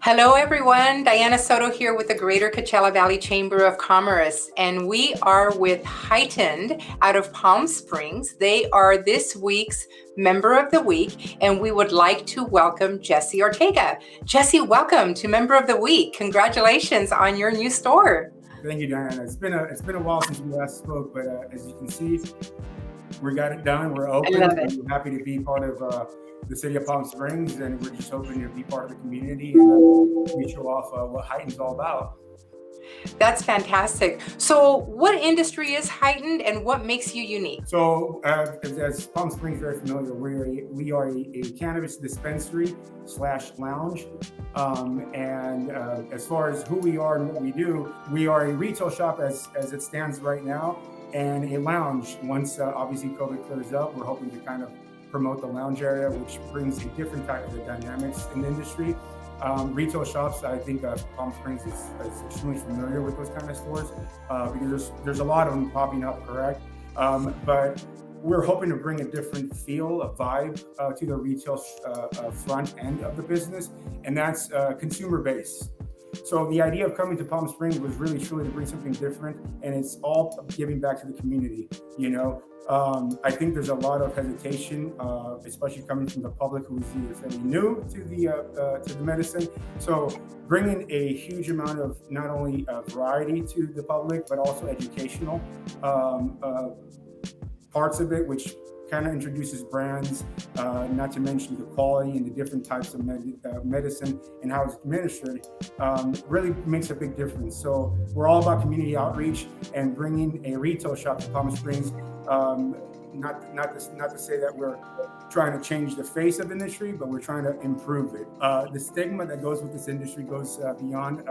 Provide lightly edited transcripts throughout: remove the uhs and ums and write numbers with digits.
Hello, everyone. Diana Soto here with the Greater Coachella Valley Chamber of Commerce, and we are with Hightend out of Palm Springs. They are this week's Member of the Week, and we would like to welcome Jesse Ortega. Jesse, welcome to Member of the Week. Congratulations on your new store. Thank you, Diana. It's been a while since we last spoke, but as you can see, we got it done. We're open. I love it. We're happy to be part of the city of Palm Springs, and we're just hoping to be part of the community and we show off what Hightend's all about. That's fantastic. So what industry is Hightend and what makes you unique? So as Palm Springs very familiar, we are a cannabis dispensary / lounge. And as far as who we are and what we do, we are a retail shop as it stands right now, and a lounge. Once obviously COVID clears up, we're hoping to kind of promote the lounge area, which brings a different type of dynamics in the industry. Retail shops, I think Palm Springs is extremely familiar with those kind of stores because there's a lot of them popping up, correct? But we're hoping to bring a different feel, a vibe to the retail front end of the business, and that's consumer base. So the idea of coming to Palm Springs was really truly to bring something different, and it's all giving back to the community. I think there's a lot of hesitation, especially coming from the public who is either fairly new to the medicine. So bringing a huge amount of not only variety to the public, but also educational parts of it, which kind of introduces brands, not to mention the quality and the different types of medicine and how it's administered, really makes a big difference. So we're all about community outreach and bringing a retail shop to Palm Springs. Not to say that we're trying to change the face of the industry, but we're trying to improve it. The stigma that goes with this industry goes beyond,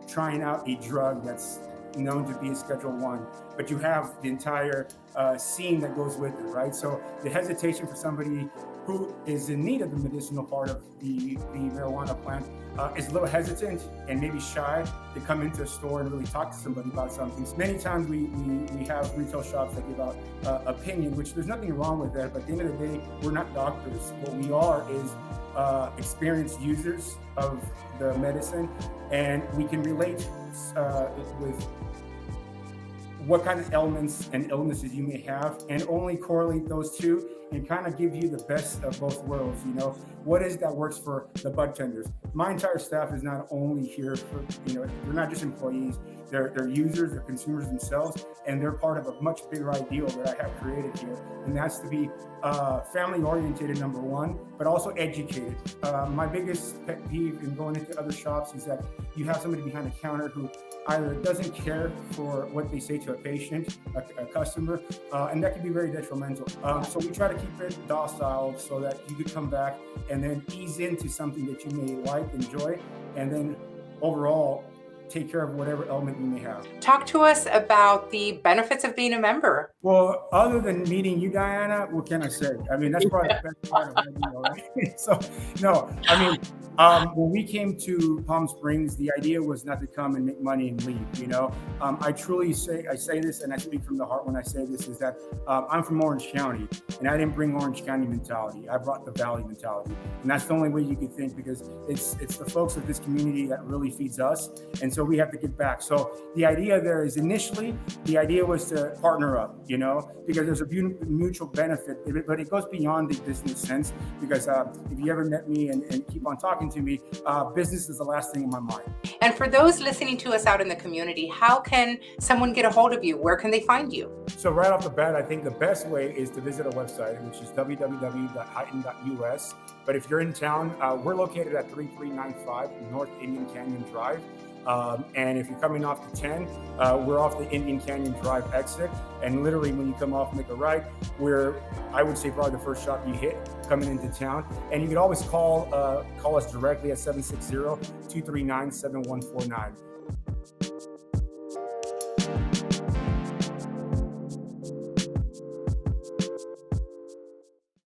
trying out a drug that's known to be a Schedule 1, but you have the entire scene that goes with it, right? So the hesitation for somebody who is in need of the medicinal part of the marijuana plant is a little hesitant and maybe shy to come into a store and really talk to somebody about something. So many times we have retail shops that give out opinion, which there's nothing wrong with that, but at the end of the day, we're not doctors. What we are is experienced users of the medicine, and we can relate with what kind of ailments and illnesses you may have, and only correlate those two and kind of give you the best of both worlds. What is that works for the bud tenders? My entire staff is not only here for, they're not just employees, they're users, they're consumers themselves, and they're part of a much bigger ideal that I have created here, and that's to be family oriented, number one, but also educated. My biggest pet peeve in going into other shops is that you have somebody behind the counter who either doesn't care for what they say to a patient, a customer, and that can be very detrimental. So we try to keep it docile so that you could come back and then ease into something that you may like, enjoy, and then overall take care of whatever element you may have. Talk to us about the benefits of being a member. Well, other than meeting you, Diana, what can I say? I mean, that's probably the best part of it, right? So, no, I mean, when we came to Palm Springs, the idea was not to come and make money and leave. I truly say this, and I speak from the heart when I say this, is that I'm from Orange County, and I didn't bring Orange County mentality. I brought the Valley mentality, and that's the only way you could think, because it's the folks of this community that really feeds us, and so we have to give back. So the idea there is, initially, the idea was to partner up, because there's a mutual benefit, but it goes beyond the business sense, because if you ever met me and keep on talking to me, business is the last thing in my mind. And for those listening to us out in the community, how can someone get a hold of you? Where can they find you? So right off the bat, I think the best way is to visit our website, which is www.hightend.us. But if you're in town, we're located at 3395 North Indian Canyon Drive. And if you're coming off the 10, we're off the Indian Canyon Drive exit. And literally when you come off, make a right, we're, I would say, probably the first shop you hit coming into town. And you can always call us directly at 760-239-7149.